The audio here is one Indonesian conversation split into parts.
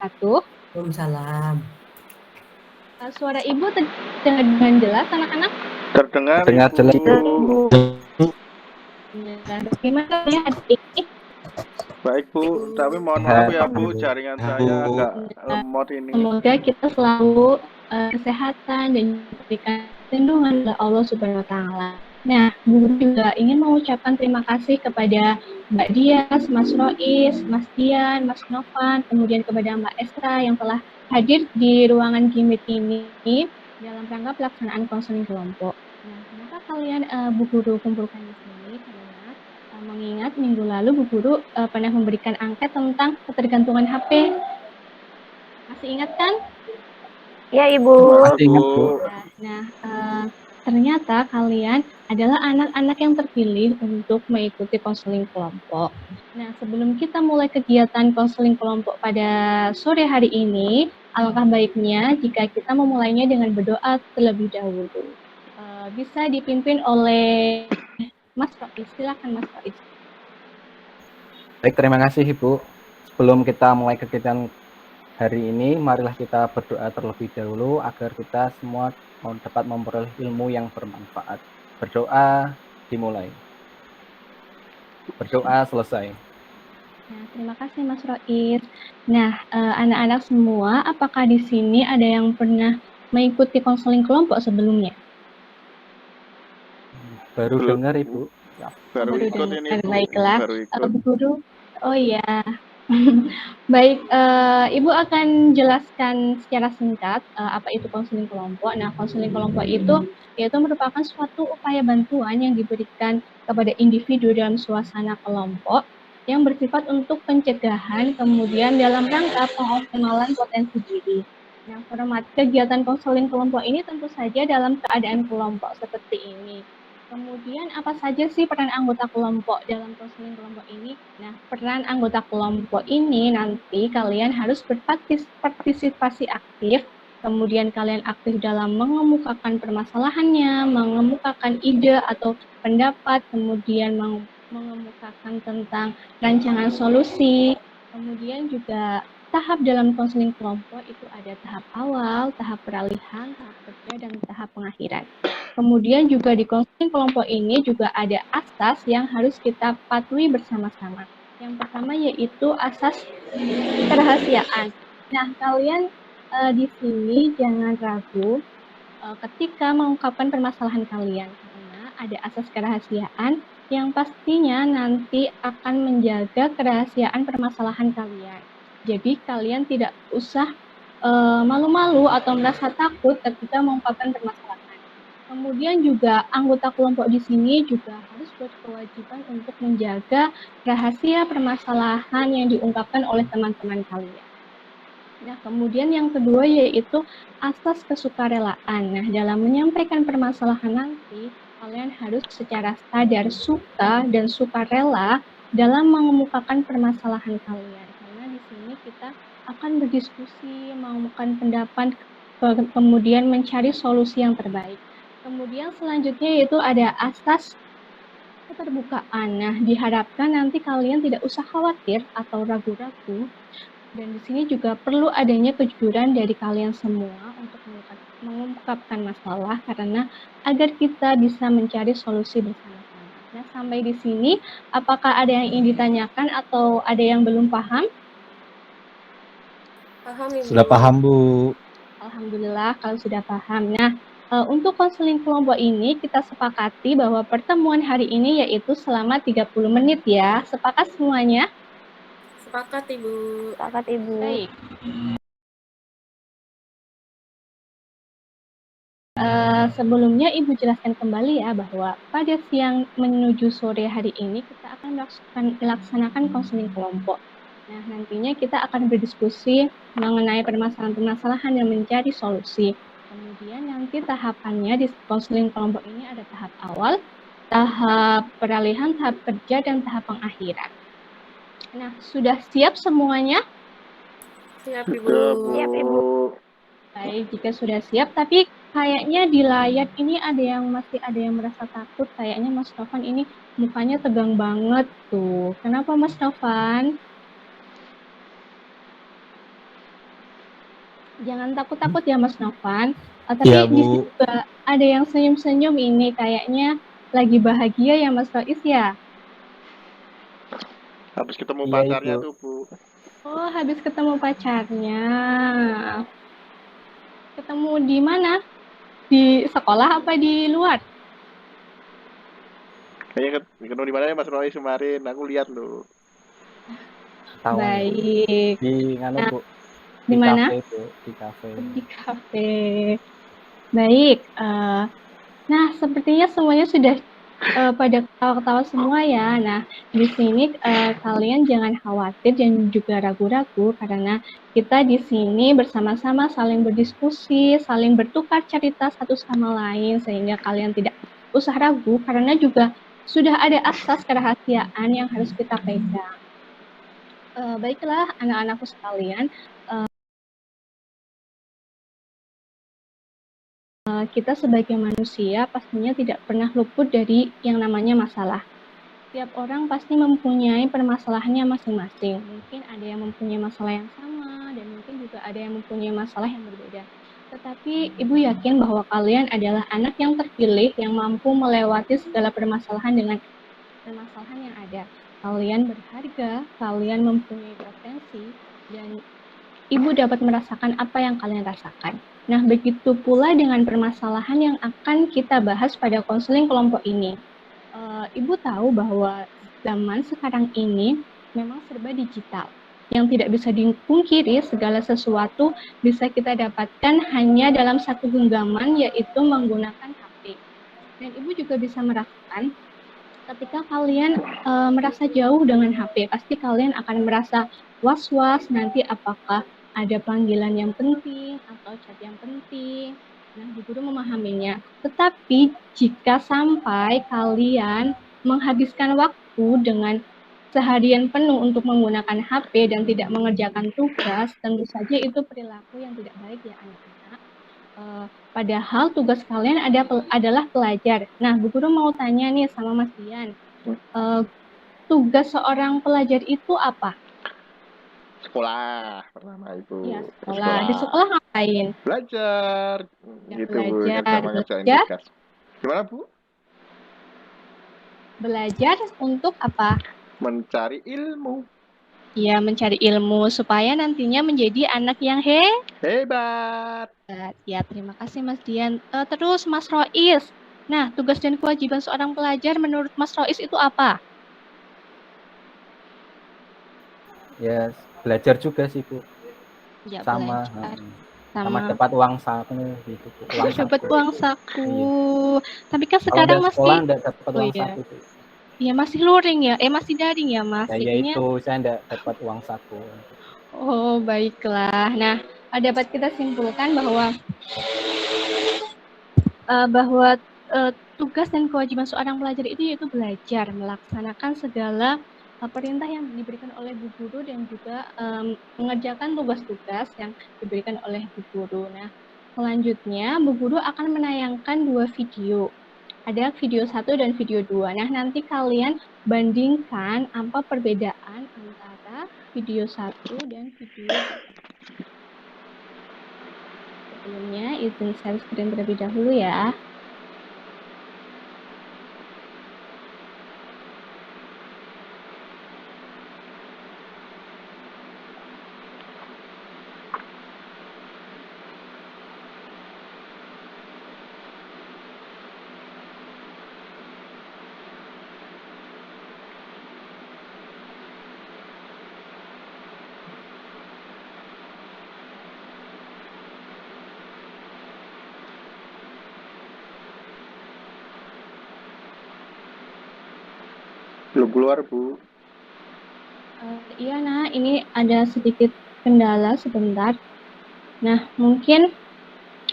wabarakatuh. Waalaikumsalam. Suara Ibu terdengar dengan jelas, anak-anak? Terdengar jelas, Ibu. Bagaimana ya adik? Baik Bu, tapi mohon maaf ya Bu, jaringan saya agak lemot ini. Semoga kita selalu kesehatan dan diberikan perlindungan oleh Allah Subhanahu wa Ta'ala. Nah, Bu Guru juga ingin mengucapkan terima kasih kepada Mbak Dias, Mas Rois, Mas Dian, Mas Novan, kemudian kepada Mbak Esra yang telah hadir di ruangan Gimit ini dalam rangka pelaksanaan konseling kelompok. Nah, kenapa kalian Bu Guru kumpulkan di sini? Karena mengingat minggu lalu Bu Guru pernah memberikan angket tentang ketergantungan HP. Masih ingat kan? Ya, Ibu. Masih ingat, Bu. Nah, ternyata kalian adalah anak-anak yang terpilih untuk mengikuti konseling kelompok. Nah, sebelum kita mulai kegiatan konseling kelompok pada sore hari ini, alangkah baiknya jika kita memulainya dengan berdoa terlebih dahulu. Bisa dipimpin oleh Mas Rois. Silakan Mas Rois. Baik, terima kasih Ibu. Sebelum kita mulai kegiatan hari ini, marilah kita berdoa terlebih dahulu agar kita semua dapat memperoleh ilmu yang bermanfaat. Berdoa dimulai. Berdoa selesai. Nah, terima kasih Mas Rois. Nah, anak-anak semua, apakah di sini ada yang pernah mengikuti konseling kelompok sebelumnya? Baru dengar Ibu. Baru ikut ini Bu. Baiklah, Baru ikut. Bu Guru. Oh iya. Baik, Ibu akan jelaskan secara singkat apa itu konseling kelompok. Nah, konseling kelompok itu yaitu merupakan suatu upaya bantuan yang diberikan kepada individu dalam suasana kelompok yang bersifat untuk pencegahan, kemudian dalam rangka pengoptimalan potensi diri. Nah, format kegiatan konseling kelompok ini tentu saja dalam keadaan kelompok seperti ini. Kemudian apa saja sih peran anggota kelompok dalam konseling kelompok ini? Nah, peran anggota kelompok ini nanti kalian harus berpartisipasi aktif, kemudian kalian aktif dalam mengemukakan permasalahannya, mengemukakan ide atau pendapat, kemudian mengemukakan tentang rancangan solusi, kemudian juga tahap dalam konseling kelompok itu ada tahap awal, tahap peralihan, tahap kerja, dan tahap pengakhiran. Kemudian juga di konseling kelompok ini juga ada asas yang harus kita patuhi bersama-sama. Yang pertama yaitu asas kerahasiaan. Nah, kalian di sini jangan ragu ketika mengungkapkan permasalahan kalian karena ada asas kerahasiaan yang pastinya nanti akan menjaga kerahasiaan permasalahan kalian. Jadi kalian tidak usah malu-malu atau merasa takut ketika mengungkapkan permasalahan. Kemudian juga anggota kelompok di sini juga harus berkewajiban untuk menjaga rahasia permasalahan yang diungkapkan oleh teman-teman kalian. Nah, kemudian yang kedua yaitu asas kesukarelaan. Nah, dalam menyampaikan permasalahan nanti, kalian harus secara sadar suka dan sukarela dalam mengemukakan permasalahan kalian. Karena di sini kita akan berdiskusi, mengemukakan pendapat, kemudian mencari solusi yang terbaik. Kemudian selanjutnya yaitu ada asas keterbukaan. Nah, diharapkan nanti kalian tidak usah khawatir atau ragu-ragu. Dan di sini juga perlu adanya kejujuran dari kalian semua untuk mengungkapkan masalah karena agar kita bisa mencari solusi bersama-sama. Nah, sampai di sini apakah ada yang ingin ditanyakan atau ada yang belum paham? Paham, Ibu. Sudah paham, Bu. Alhamdulillah kalau sudah paham. Nah, untuk konseling kelompok ini kita sepakati bahwa pertemuan hari ini yaitu selama 30 menit ya. Sepakat semuanya? Sepakat, Ibu. Sepakat, Ibu. Baik. Sebelumnya Ibu jelaskan kembali ya bahwa pada siang menuju sore hari ini kita akan melaksanakan konseling kelompok. Nah, nantinya kita akan berdiskusi mengenai permasalahan-permasalahan dan mencari solusi. Kemudian nanti tahapannya di konseling kelompok ini ada tahap awal, tahap peralihan, tahap kerja, dan tahap pengakhiran. Nah, sudah siap semuanya? Siap, Ibu. Siap, Ibu. Baik, jika sudah siap, tapi kayaknya di layar ini masih ada yang merasa takut. Kayaknya Mas Novan ini mukanya tegang banget tuh. Kenapa Mas Novan? Jangan takut-takut ya Mas Novan. Tapi Iya, di sini Bu. juga ada yang senyum-senyum ini kayaknya lagi bahagia ya Mas Rois ya. Habis ketemu Iya, pacarnya Ibu. tuh, Bu. Oh, habis ketemu pacarnya. Ketemu di mana? Di sekolah apa di luar? Kayaknya ketemu di mana ya Mas Roy kemarin? Aku lihat loh. Tawan, Bu. Baik. Di nganu, Nah, Bu. di Di mana? kafe, Bu. Di kafe. Di kafe. Baik. Nah, sepertinya semuanya sudah pada ketawa-ketawa semua ya. Nah, di sini kalian jangan khawatir dan juga ragu-ragu karena kita di sini bersama-sama saling berdiskusi, saling bertukar cerita satu sama lain sehingga kalian tidak usah ragu karena juga sudah ada asas kerahasiaan yang harus kita pegang. Baiklah anak-anakku sekalian, kita sebagai manusia pastinya tidak pernah luput dari yang namanya masalah. Setiap orang pasti mempunyai permasalahannya masing-masing. Mungkin ada yang mempunyai masalah yang sama dan mungkin juga ada yang mempunyai masalah yang berbeda. Tetapi Ibu yakin bahwa kalian adalah anak yang terpilih yang mampu melewati segala permasalahan dengan permasalahan yang ada. Kalian berharga, kalian mempunyai potensi, dan Ibu dapat merasakan apa yang kalian rasakan. Nah, begitu pula dengan permasalahan yang akan kita bahas pada konseling kelompok ini. Ibu tahu bahwa zaman sekarang ini memang serba digital. Yang tidak bisa dipungkiri, segala sesuatu bisa kita dapatkan hanya dalam satu genggaman, yaitu menggunakan HP. Dan Ibu juga bisa merasakan ketika kalian merasa jauh dengan HP, pasti kalian akan merasa was-was nanti apakah ada panggilan yang penting atau chat yang penting. Nah, Bu Guru memahaminya. Tetapi jika sampai kalian menghabiskan waktu dengan seharian penuh untuk menggunakan HP dan tidak mengerjakan tugas, tentu saja itu perilaku yang tidak baik ya anak-anak. Padahal tugas kalian adalah pelajar. Nah, Bu Guru mau tanya nih sama Mas Dian. Tugas seorang pelajar itu apa? Sekolah pertama itu. Ya, sekolah. Di sekolah ngapain? Belajar. Ya, Gitu, Bu. belajar. Sama ngerjain Belajar. tugas. Gimana, Bu? Belajar untuk apa? Mencari ilmu. Ya, mencari ilmu supaya nantinya menjadi anak yang Hebat. Ya, terima kasih Mas Dian. Terus Mas Rois. Nah, tugas dan kewajiban seorang pelajar menurut Mas Rois itu apa? Ya, belajar juga sih, Bu. Ya, Sama. belajar. Sama dapat uang saku gitu, Bu. Dapat uang saku. Iya. Tapi kan sekarang kalau masih sekolah enggak dapat uang saku, Bu. Iya, masih luring ya. Masih daring ya, Mas. Ya, Jadinya... itu saya enggak dapat uang saku. Oh, baiklah. Nah, dapat kita simpulkan bahwa tugas dan kewajiban seorang pelajar itu yaitu belajar, melaksanakan segala perintah yang diberikan oleh Bu Guru dan juga mengerjakan tugas-tugas yang diberikan oleh Bu Guru. Nah, selanjutnya Bu Guru akan menayangkan 2 video. Ada video 1 dan video 2. Nah, nanti kalian bandingkan apa perbedaan antara video 1 dan video 2. Sebelumnya, izin share screen terlebih dahulu ya. Belum keluar, Bu. Iya, nah, ini ada sedikit kendala sebentar. Nah, mungkin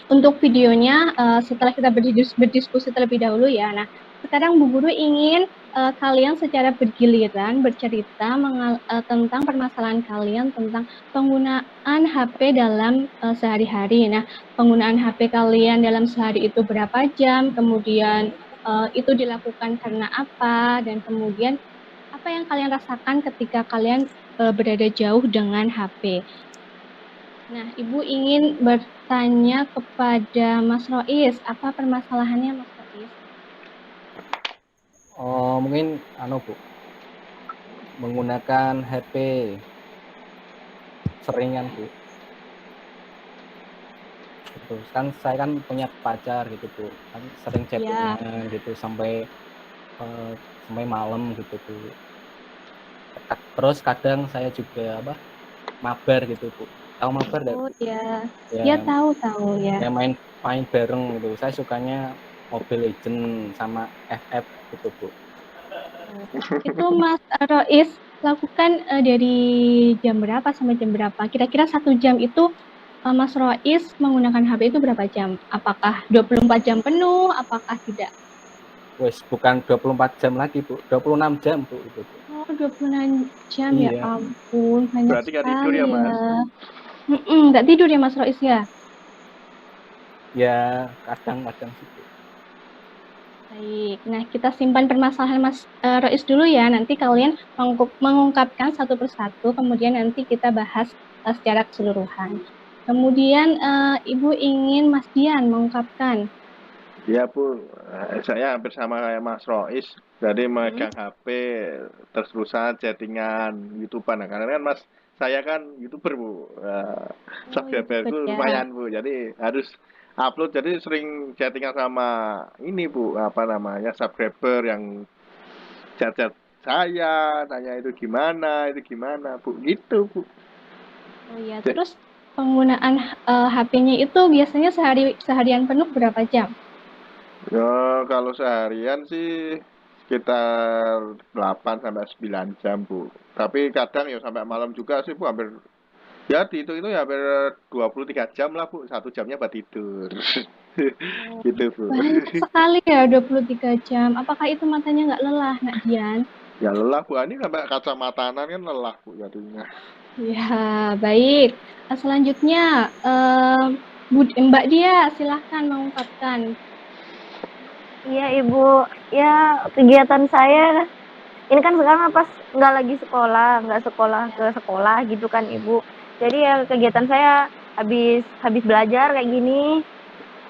untuk videonya setelah kita berdiskusi terlebih dahulu ya. Nah, sekarang Bu Guru ingin kalian secara bergiliran bercerita tentang permasalahan kalian tentang penggunaan HP dalam sehari-hari. Nah, penggunaan HP kalian dalam sehari itu berapa jam, kemudian itu dilakukan karena apa, dan kemudian apa yang kalian rasakan ketika kalian berada jauh dengan HP. Nah, Ibu ingin bertanya kepada Mas Rois, apa permasalahannya Mas Rois? Oh, mungkin Bu, menggunakan HP seringan Bu. Gitu. Kan saya kan punya pacar gitu Bu, kan sering chattingan gitu sampai malam gitu Bu. Terus kadang saya juga mabar gitu Bu. Tahu mabar nggak? Oh ya, Ya, tahu ya. ya main bareng gitu. Saya sukanya Mobile Legends sama FF gitu Bu. Itu Mas Rois lakukan dari jam berapa sampai jam berapa? Kira-kira 1 jam itu Mas Rois menggunakan HP itu berapa jam? Apakah 24 jam penuh? Apakah tidak? Wes bukan 24 jam lagi Bu, 26 jam Bu itu Bu. Oh, 26 jam Iya. ya ampun, banyak Berarti nggak tidur sekali ya, Mas? Nggak tidur ya Mas Rois ya? Ya kadang-kadang sih Bu. Baik, nah kita simpan permasalahan Mas Rois dulu ya. Nanti kalian mengungkapkan satu persatu, kemudian nanti kita bahas secara keseluruhan. Kemudian Ibu ingin Mas Dian mengungkapkan. Iya Bu, saya hampir sama kayak Mas Rois. Jadi megang HP terus-terusan chattingan YouTuber. Nah, karena kan saya kan YouTuber Bu. Subscriberku ya. lumayan Bu. Jadi harus upload. Jadi sering chattingan sama ini Bu, apa namanya, subscriber yang chat-chat saya, tanya itu gimana Bu. Gitu Bu. Oh iya, terus penggunaan HP-nya itu biasanya seharian penuh berapa jam? Ya, kalau seharian sih sekitar 8 sampai 9 jam, Bu. Tapi kadang ya sampai malam juga sih, Bu, hampir ya itu ya hampir 23 jam lah, Bu. 1 jamnya buat tidur. Gitu, Bu. Banyak sekali ya 23 jam. Apakah itu matanya nggak lelah, Nak Dian? Ya lelah, Bu. Ini sampai kacamatanan kan lelah, Bu, jadinya. Ya, baik. Selanjutnya, Mbak Dia, silahkan mengungkapkan. Iya Ibu, ya kegiatan saya ini kan sekarang pas nggak lagi sekolah, nggak sekolah ke sekolah gitu kan Ibu. Jadi ya kegiatan saya habis belajar kayak gini,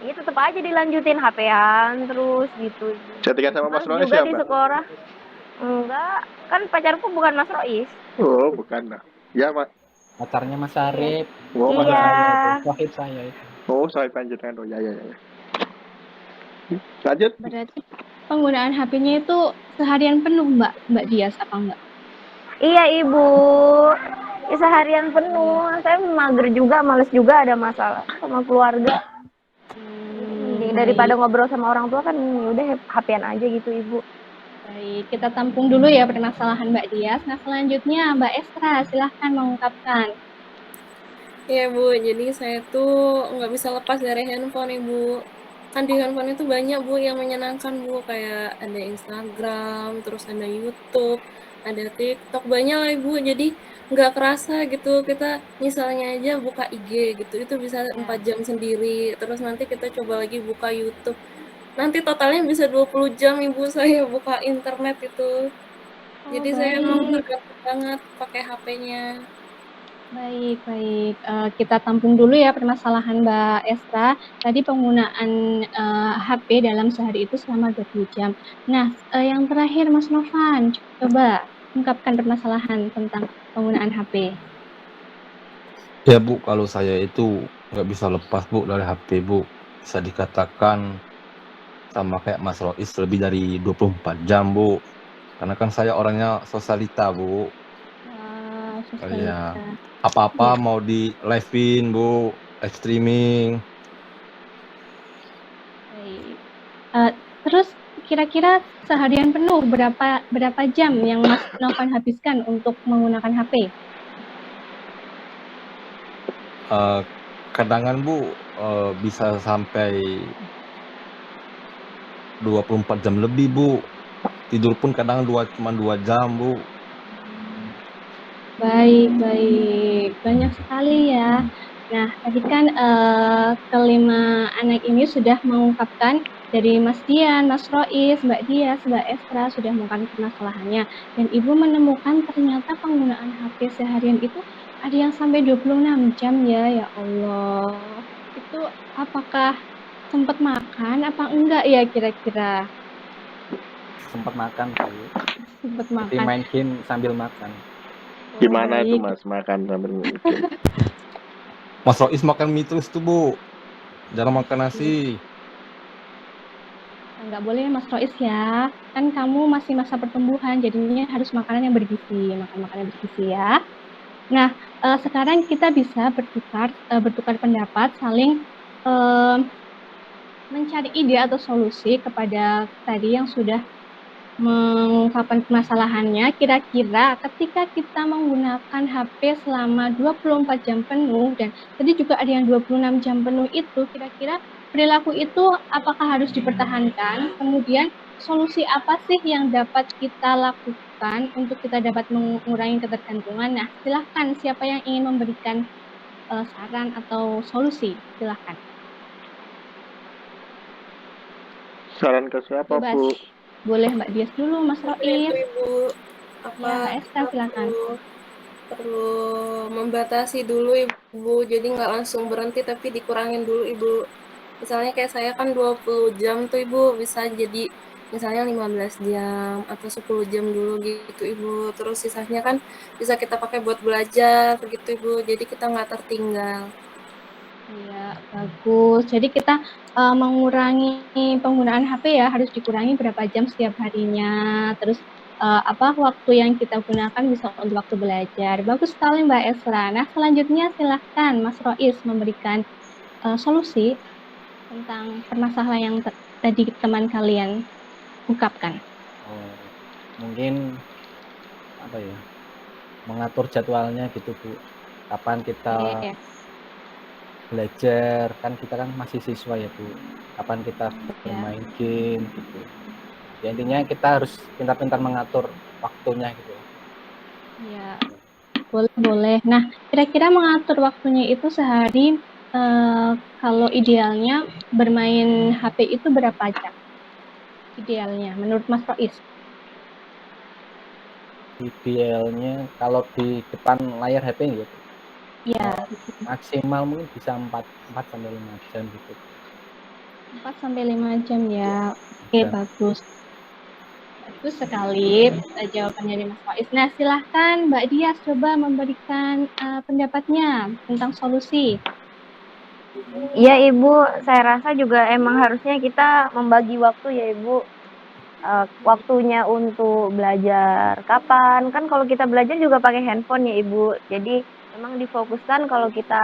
ya tetap aja dilanjutin HP-an terus gitu. Chattingan sama Mas Rois juga ya, di Mbak? sekolah. Enggak, kan pacarku bukan Mas Rois. Oh, bukan. Nah. Ya, Mas. Pacarnya Mas Arif. Oh, Mas Iya. Arif. Wahid saya itu. Oh, saya panjatkan. Oh, ya. Lanjut. Berarti penggunaan HP-nya itu seharian penuh, Mbak Dias, apa enggak? Iya Ibu, ya, seharian penuh. Saya mager juga, males juga, ada masalah sama keluarga. Daripada ngobrol sama orang tua kan udah HP-an aja gitu Ibu. Baik, kita tampung dulu ya permasalahan Mbak Dias. Nah selanjutnya Mbak Estra, silahkan mengungkapkan. Iya Bu, jadi saya tuh nggak bisa lepas dari handphone Ibu. Kan di handphone itu banyak Bu yang menyenangkan Bu, kayak ada Instagram, terus ada YouTube, ada TikTok, banyak lah Ibu. Jadi nggak kerasa gitu, kita misalnya aja buka IG gitu, itu bisa 4 jam sendiri. Terus nanti kita coba lagi buka YouTube. Nanti totalnya bisa 20 jam Ibu saya buka internet itu. Jadi saya emang bergantung banget pakai HP-nya. Baik. Kita tampung dulu ya permasalahan Mbak Estra. Tadi penggunaan HP dalam sehari itu selama 20 jam. Nah, yang terakhir Mas Novan, coba ungkapkan permasalahan tentang penggunaan HP. Ya Bu, kalau saya itu nggak bisa lepas Bu dari HP Bu. Bisa dikatakan sama kayak Mas Rois lebih dari 24 jam Bu. Karena kan saya orangnya sosialita Bu. Iya. Apa-apa mau di live-in Bu, live streaming. Baik. Terus kira-kira seharian penuh berapa jam yang Mas Novan habiskan untuk menggunakan HP? Kadang Bu bisa sampai 24 jam lebih Bu. Tidur pun kadang cuma 2 jam Bu. Baik. Banyak sekali ya. Nah, tadi kan kelima anak ini sudah mengungkapkan dari Mas Dian, Mas Rois, Mbak Dias, Mbak Estra sudah mengungkapkan permasalahannya. Dan Ibu menemukan ternyata penggunaan HP seharian itu ada yang sampai 26 jam ya Allah. Itu apakah sempat makan apa enggak ya kira-kira? Sempat makan Bu. Sempat Jadi makan. main game sambil makan. Oh, Gimana itu baik. Mas makan sambil mungkin? Mas Rois makan mie terus tuh Bu, jarang makan nasi. Nggak boleh Mas Rois ya. Kan kamu masih masa pertumbuhan, jadinya harus makanan yang bergizi, makan makanan bergizi ya. Nah, sekarang kita bisa bertukar pendapat, saling mencari ide atau solusi kepada tadi yang sudah mengungkapkan permasalahannya. Kira-kira ketika kita menggunakan HP selama 24 jam penuh, dan tadi juga ada yang 26 jam penuh itu, kira-kira perilaku itu apakah harus dipertahankan? Kemudian solusi apa sih yang dapat kita lakukan untuk kita dapat mengurangi ketergantungan? Nah, silahkan siapa yang ingin memberikan saran atau solusi, silahkan. Saran ke siapa Bebas. Bu? Boleh Mbak Dias dulu, Mas Mungkin Rois. itu Ibu, Ya, apa Mbak Esta, silakan. perlu membatasi dulu Ibu, jadi nggak langsung berhenti tapi dikurangin dulu Ibu. Misalnya kayak saya kan 20 jam tuh Ibu, bisa jadi misalnya 15 jam atau 10 jam dulu gitu Ibu. Terus sisanya kan bisa kita pakai buat belajar gitu Ibu, jadi kita nggak tertinggal. Iya, bagus. Jadi kita mengurangi penggunaan HP ya, harus dikurangi berapa jam setiap harinya. Terus waktu yang kita gunakan bisa untuk waktu belajar. Bagus sekali Mbak Esra. Nah, selanjutnya silahkan Mas Rois memberikan solusi tentang permasalahan yang tadi teman kalian ungkapkan. Oh, mungkin apa ya? Mengatur jadwalnya gitu Bu. Kapan kita Oke. belajar, kan kita kan masih siswa ya Bu. Kapan kita bermain game gitu. Ya intinya kita harus pintar-pintar mengatur waktunya gitu. Ya, boleh. Nah, kira-kira mengatur waktunya itu sehari kalau idealnya bermain HP itu berapa jam? Idealnya, menurut Mas Rois? Idealnya kalau di depan layar HP gitu. Ya, Maksimal mungkin bisa 4 sampai 5 jam gitu. 4 sampai 5 jam ya. Oke, Ya. bagus. Bagus sekali jawabannya dari Mas Rois. Nah, silahkan Mbak Dias coba memberikan pendapatnya tentang solusi. Iya Ibu, saya rasa juga emang harusnya kita membagi waktu ya Ibu. Waktunya untuk belajar kapan, kan kalau kita belajar juga pakai handphone ya Ibu. Jadi memang difokuskan kalau kita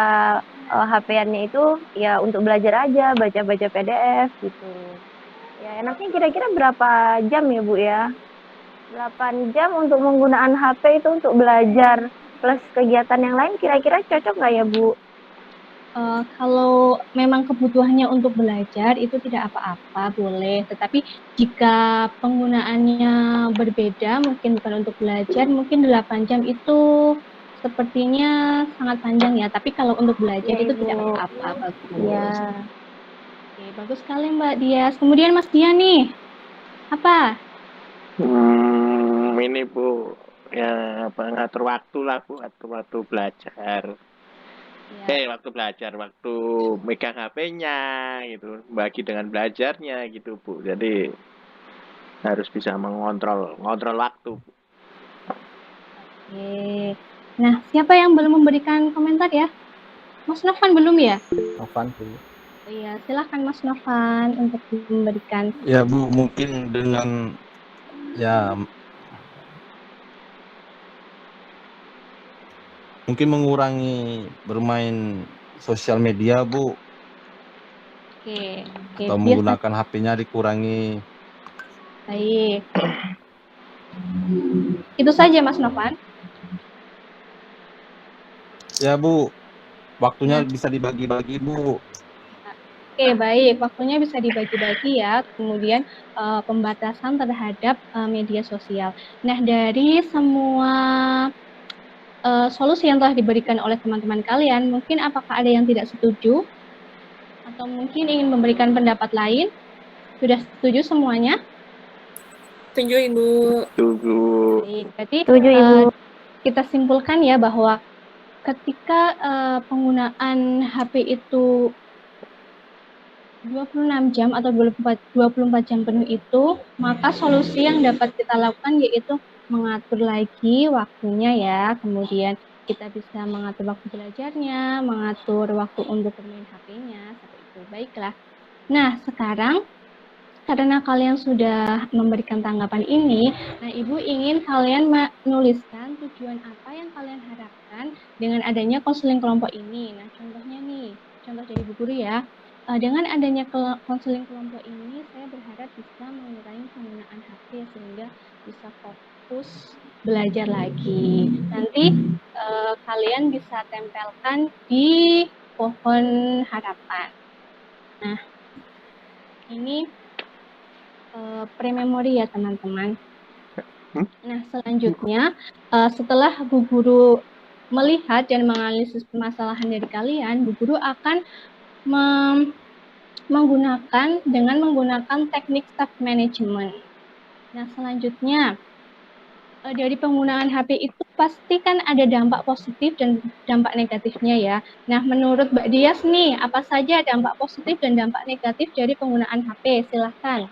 HP-annya itu ya untuk belajar aja, baca-baca PDF gitu. Ya enaknya kira-kira berapa jam ya Bu ya? 8 jam untuk menggunakan HP itu untuk belajar plus kegiatan yang lain, kira-kira cocok nggak ya Bu? Kalau memang kebutuhannya untuk belajar itu tidak apa-apa, boleh. Tetapi jika penggunaannya berbeda, mungkin bukan untuk belajar, mungkin 8 jam itu sepertinya sangat panjang ya. Tapi kalau untuk belajar Iya, itu Ibu. tidak apa-apa, bagus. Iya. Oke, bagus sekali Mbak Dias. Kemudian Mas Dian nih, apa? Ini Bu, ya apa ngatur waktu lah Bu, ngatur waktu belajar. Ya. Waktu belajar, waktu megang HP-nya gitu, bagi dengan belajarnya gitu Bu. Jadi harus bisa mengontrol waktu. Oke. Nah, siapa yang belum memberikan komentar ya? Mas Novan belum ya? Novan Bu. Oh iya, silahkan Mas Novan untuk memberikan. Ya Bu, mungkin dengan ya mungkin mengurangi bermain sosial media Bu, Oke. atau menggunakan HP-nya dikurangi. Baik. Itu saja Mas Novan. Ya Bu, waktunya bisa dibagi-bagi Bu. Oke, baik. Waktunya bisa dibagi-bagi ya. Kemudian pembatasan terhadap media sosial. Nah, dari semua solusi yang telah diberikan oleh teman-teman kalian, mungkin apakah ada yang tidak setuju? Atau mungkin ingin memberikan pendapat lain? Sudah setuju semuanya? Setuju Ibu. Tunggu. Baik, berarti Setuju Ibu. kita simpulkan ya bahwa ketika penggunaan HP itu 26 jam atau 24 jam penuh itu, maka solusi yang dapat kita lakukan yaitu mengatur lagi waktunya ya. Kemudian kita bisa mengatur waktu belajarnya, mengatur waktu untuk bermain HP-nya, seperti itu. Baiklah. Nah, sekarang karena kalian sudah memberikan tanggapan ini, nah Ibu ingin kalian menuliskan tujuan apa yang kalian harapkan dengan adanya konseling kelompok ini. Nah, contohnya nih, contoh dari Bu Guru ya. Dengan adanya konseling kelompok ini, saya berharap bisa mengurangi penggunaan HP sehingga bisa fokus belajar lagi. Nanti kalian bisa tempelkan di pohon harapan. Nah, ini pre-memori ya teman-teman. Nah, selanjutnya setelah Bu Guru melihat dan menganalisis permasalahan dari kalian, Bu Guru akan menggunakan teknik staff management. Nah, selanjutnya dari penggunaan HP itu pasti kan ada dampak positif dan dampak negatifnya ya. Nah, menurut Mbak Dias nih, apa saja dampak positif dan dampak negatif dari penggunaan HP? Silahkan.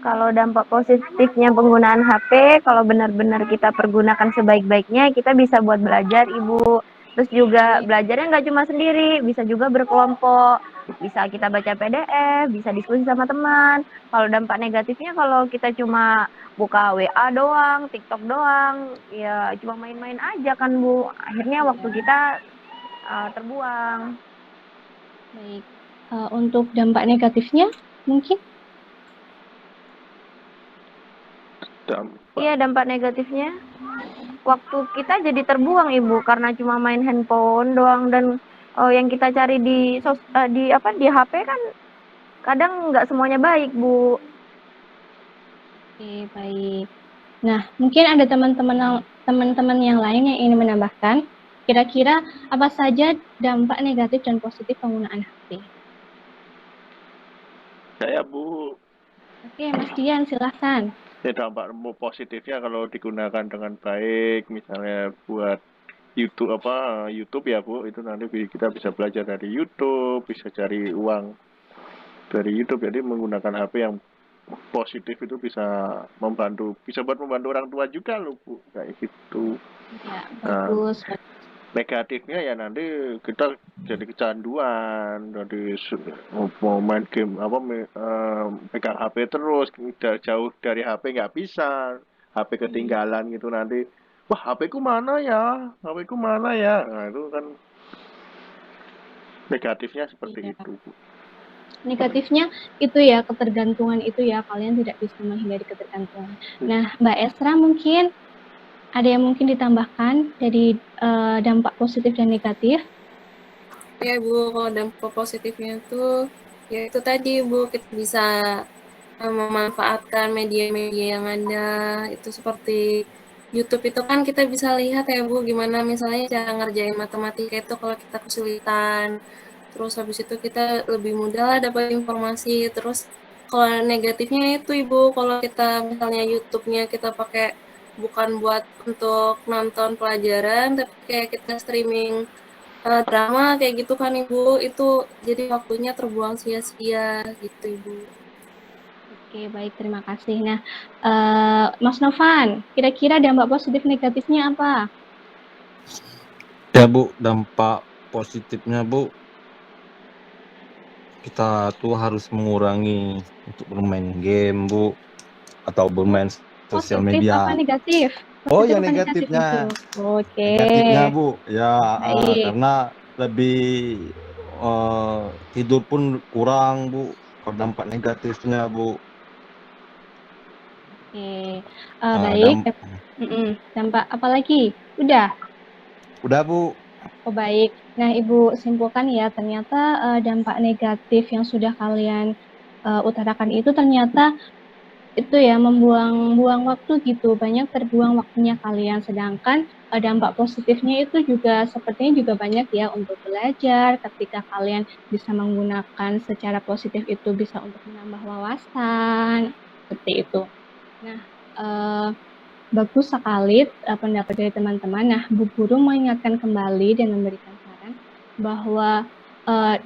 Kalau dampak positifnya penggunaan HP, kalau benar-benar kita pergunakan sebaik-baiknya, kita bisa buat belajar, Ibu. Terus juga belajarnya nggak cuma sendiri, bisa juga berkelompok. Bisa kita baca PDF, bisa diskusi sama teman. Kalau dampak negatifnya, kalau kita cuma buka WA doang, TikTok doang, ya cuma main-main aja kan, Bu. Akhirnya waktu kita terbuang. Baik. Untuk dampak negatifnya mungkin? Iya, dampak negatifnya waktu kita jadi terbuang, Ibu, karena cuma main handphone doang, dan yang kita cari di HP kan kadang nggak semuanya baik, Bu. Oke, baik. Nah, mungkin ada teman-teman yang lain yang ingin menambahkan. Kira-kira apa saja dampak negatif dan positif penggunaan HP? Saya, Bu. Oke, Mas Dian, silahkan. Ya, dampak positifnya kalau digunakan dengan baik, misalnya buat YouTube ya Bu, itu nanti kita bisa belajar dari YouTube, bisa cari uang dari YouTube. Jadi menggunakan HP yang positif itu bisa buat membantu orang tua juga loh Bu, kayak gitu. Ya, bagus. Negatifnya ya nanti kita jadi kecanduan, jadi mau main game pegang HP terus, jauh dari HP nggak bisa, HP ketinggalan gitu nanti, wah HP ku mana ya, nah itu kan negatifnya seperti itu Bu. Negatifnya itu ya, ketergantungan itu ya, kalian tidak bisa menghindari ketergantungan. Nah, Mbak Esra mungkin ada yang mungkin ditambahkan dari dampak positif dan negatif? Ya Bu, kalau dampak positifnya itu ya itu tadi Bu, kita bisa memanfaatkan media-media yang ada, itu seperti YouTube itu kan kita bisa lihat ya Bu, gimana misalnya cara ngerjain matematika itu kalau kita kesulitan. Terus habis itu kita lebih mudah lah dapat informasi. Terus kalau negatifnya itu Ibu, kalau kita misalnya YouTube-nya kita pakai bukan buat untuk nonton pelajaran, tapi kayak kita streaming drama kayak gitu kan Ibu, itu jadi waktunya terbuang sia-sia gitu Ibu. Oke, baik, terima kasih. Nah, Mas Novan, kira-kira dampak positif negatifnya apa? Ya Bu, dampak positifnya Bu, kita tuh harus mengurangi untuk bermain game Bu, atau bermain sosial Positif media. apa negatif? Oh Positif ya apa negatifnya. negatif itu? Oke. Negatifnya Bu, ya Baik. karena lebih tidur pun kurang Bu. Kalau dampak negatifnya Bu. Oke, baik. Dampak apa lagi? Udah? Udah Bu. Oh baik. Nah Ibu simpulkan ya, ternyata dampak negatif yang sudah kalian utarakan itu ternyata itu ya membuang waktu gitu, banyak terbuang waktunya kalian. Sedangkan dampak positifnya itu juga sepertinya juga banyak ya untuk belajar. Ketika kalian bisa menggunakan secara positif itu bisa untuk menambah wawasan, seperti itu. Nah, bagus sekali pendapat dari teman-teman. Nah, Bu Guru mengingatkan kembali dan memberikan saran bahwa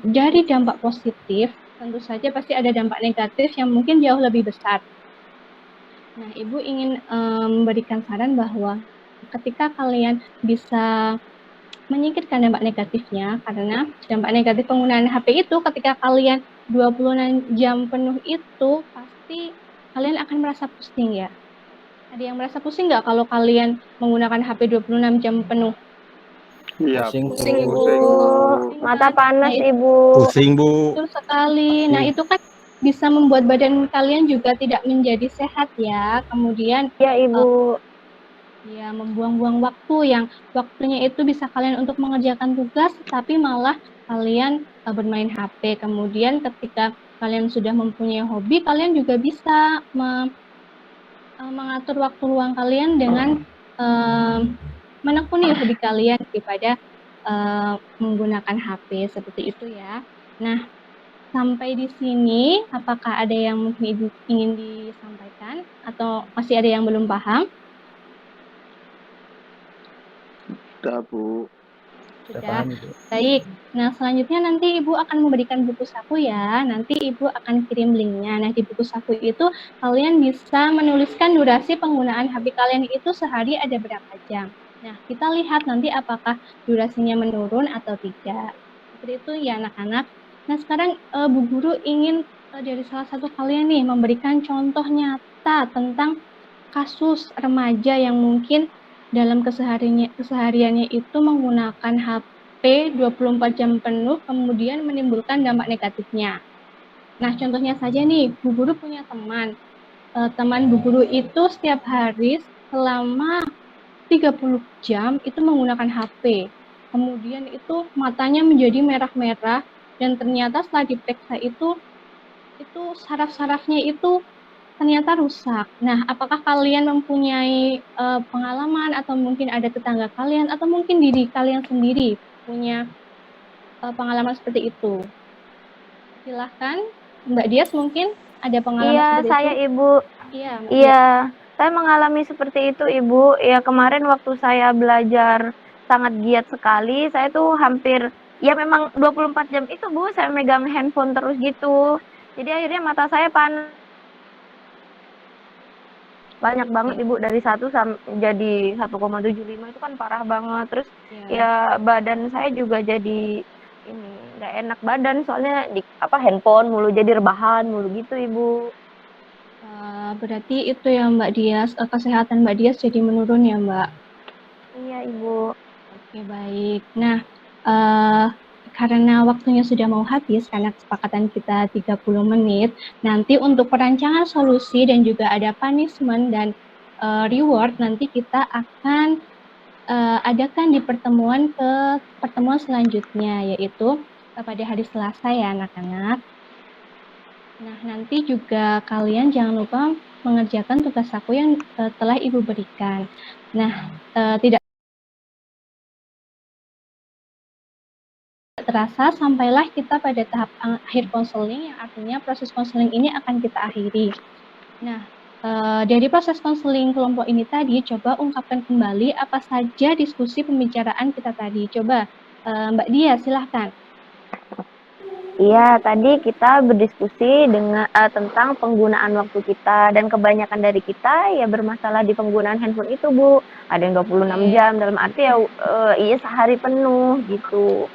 dari dampak positif, tentu saja pasti ada dampak negatif yang mungkin jauh lebih besar. Nah, Ibu ingin memberikan saran bahwa ketika kalian bisa menyingkirkan dampak negatifnya, karena dampak negatif penggunaan HP itu ketika kalian 26 jam penuh itu pasti kalian akan merasa pusing ya. Ada yang merasa pusing nggak kalau kalian menggunakan HP 26 jam penuh? Iya, Pusing, Bu. Pusing, Ibu, Bu. Pusing, Bu. mata Nah, panas itu Ibu. Pusing, Bu. betul sekali. Nah, Pusing. itu kan bisa membuat badan kalian juga tidak menjadi sehat ya. Kemudian Ya Ibu. ya membuang-buang waktu yang waktunya itu bisa kalian untuk mengerjakan tugas, tapi malah kalian bermain HP. Kemudian ketika kalian sudah mempunyai hobi, kalian juga bisa mengatur waktu luang kalian dengan menekuni hobi kalian daripada menggunakan HP seperti itu ya. Nah, sampai di sini, apakah ada yang mungkin Ibu ingin disampaikan atau masih ada yang belum paham? Sudah, Bu. Sudah Sudah. paham, Ibu. Baik. Nah, selanjutnya nanti Ibu akan memberikan buku saku ya. Nanti Ibu akan kirim linknya. Nah, di buku saku itu kalian bisa menuliskan durasi penggunaan HP kalian itu sehari ada berapa jam. Nah, kita lihat nanti apakah durasinya menurun atau tidak. Seperti itu ya anak-anak. Nah, sekarang Bu Guru ingin dari salah satu kalian nih memberikan contoh nyata tentang kasus remaja yang mungkin dalam kesehariannya itu menggunakan HP 24 jam penuh kemudian menimbulkan dampak negatifnya. Nah, contohnya saja nih, Bu Guru punya teman. Teman Bu Guru itu setiap hari selama 30 jam itu menggunakan HP. Kemudian itu matanya menjadi merah-merah dan ternyata setelah diperiksa itu saraf-sarafnya itu ternyata rusak. Nah, apakah kalian mempunyai pengalaman atau mungkin ada tetangga kalian atau mungkin diri kalian sendiri punya pengalaman seperti itu? Silahkan, Mbak Dias mungkin ada pengalaman Iya, seperti saya itu? Ibu. Iya, Mbak Dias. Iya, saya mengalami seperti itu Ibu. Ya kemarin waktu saya belajar sangat giat sekali, saya tuh hampir ya memang 24 jam itu Bu, saya megang handphone terus gitu. Jadi akhirnya mata saya panas. Banyak banget Ibu, dari 1 jadi 1,75 itu kan parah banget. Terus ya badan saya juga jadi ini nggak enak badan soalnya handphone mulu, jadi rebahan mulu gitu Ibu. Berarti itu ya Mbak Dias, kesehatan Mbak Dias jadi menurun ya Mbak? Iya Ibu. Oke, baik. Nah, karena waktunya sudah mau habis, karena kesepakatan kita 30 menit, nanti untuk perancangan solusi dan juga ada punishment dan reward, nanti kita akan adakan di pertemuan selanjutnya, yaitu pada hari Selasa ya anak-anak. Nah, nanti juga kalian jangan lupa mengerjakan tugas saku yang telah Ibu berikan. Nah, tidak terasa sampailah kita pada tahap akhir konseling, yang artinya proses konseling ini akan kita akhiri. Nah, dari proses konseling kelompok ini tadi, coba ungkapkan kembali apa saja diskusi pembicaraan kita tadi. Coba Mbak Dia, silahkan. Iya, tadi kita berdiskusi tentang penggunaan waktu kita, dan kebanyakan dari kita ya bermasalah di penggunaan handphone itu Bu. Ada yang 26 jam, dalam arti ya iya sehari penuh gitu.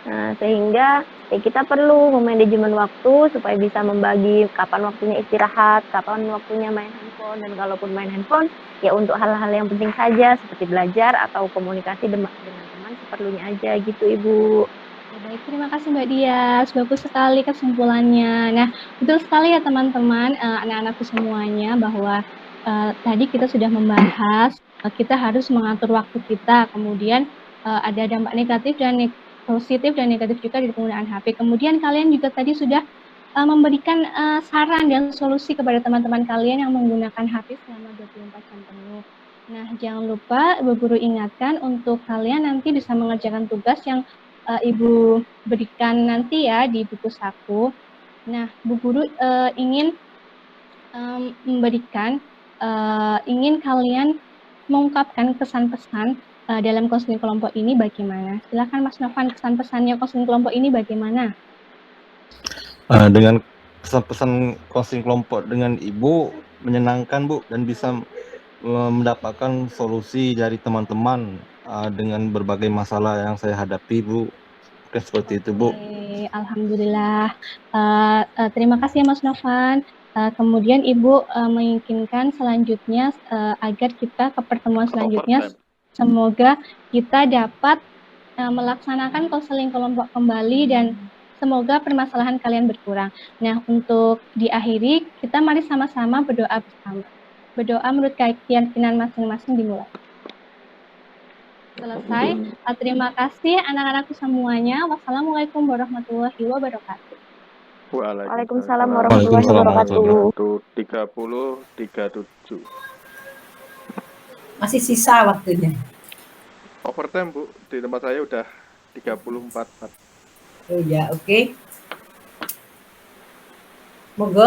Nah, sehingga ya kita perlu memanajemen waktu supaya bisa membagi kapan waktunya istirahat, kapan waktunya main handphone, dan kalaupun main handphone ya untuk hal-hal yang penting saja seperti belajar atau komunikasi dengan teman seperlunya aja gitu Ibu. Baik, terima kasih Mbak Dias. Bagus sekali kesimpulannya. Nah, betul sekali ya teman-teman, anak-anakku semuanya, bahwa tadi kita sudah membahas kita harus mengatur waktu kita. Kemudian ada dampak negatif dan positif dan negatif juga di penggunaan HP. Kemudian kalian juga tadi sudah memberikan saran dan solusi kepada teman-teman kalian yang menggunakan HP selama 24 jam penuh. Nah, jangan lupa Ibu Guru ingatkan untuk kalian nanti bisa mengerjakan tugas yang Ibu berikan nanti ya di buku saku. Nah, Bu Guru ingin memberikan, ingin kalian mengungkapkan kesan-pesan dalam konseling kelompok ini bagaimana? Silakan Mas Novan, kesan-pesannya konseling kelompok ini bagaimana? Dengan pesan-pesan konseling kelompok dengan Ibu menyenangkan Bu, dan bisa mendapatkan solusi dari teman-teman dengan berbagai masalah yang saya hadapi Bu. Mungkin seperti itu Bu. Oke, alhamdulillah. Terima kasih ya Mas Novan. Kemudian Ibu menginginkan selanjutnya agar kita ke pertemuan selanjutnya, Overtime. semoga kita dapat melaksanakan konseling kelompok kembali dan semoga permasalahan kalian berkurang. Nah, untuk diakhiri, kita mari sama-sama berdoa bersama. Berdoa menurut keyakinan masing-masing dimulai. Selesai. Terima kasih anak-anakku semuanya. Wassalamualaikum warahmatullahi wabarakatuh. Waalaikumsalam Waalaikumsalam warahmatullahi wabarakatuh. 30:37. Masih sisa waktunya. Overtime Bu, di tempat saya udah 34. Oh ya, oke. Monggo.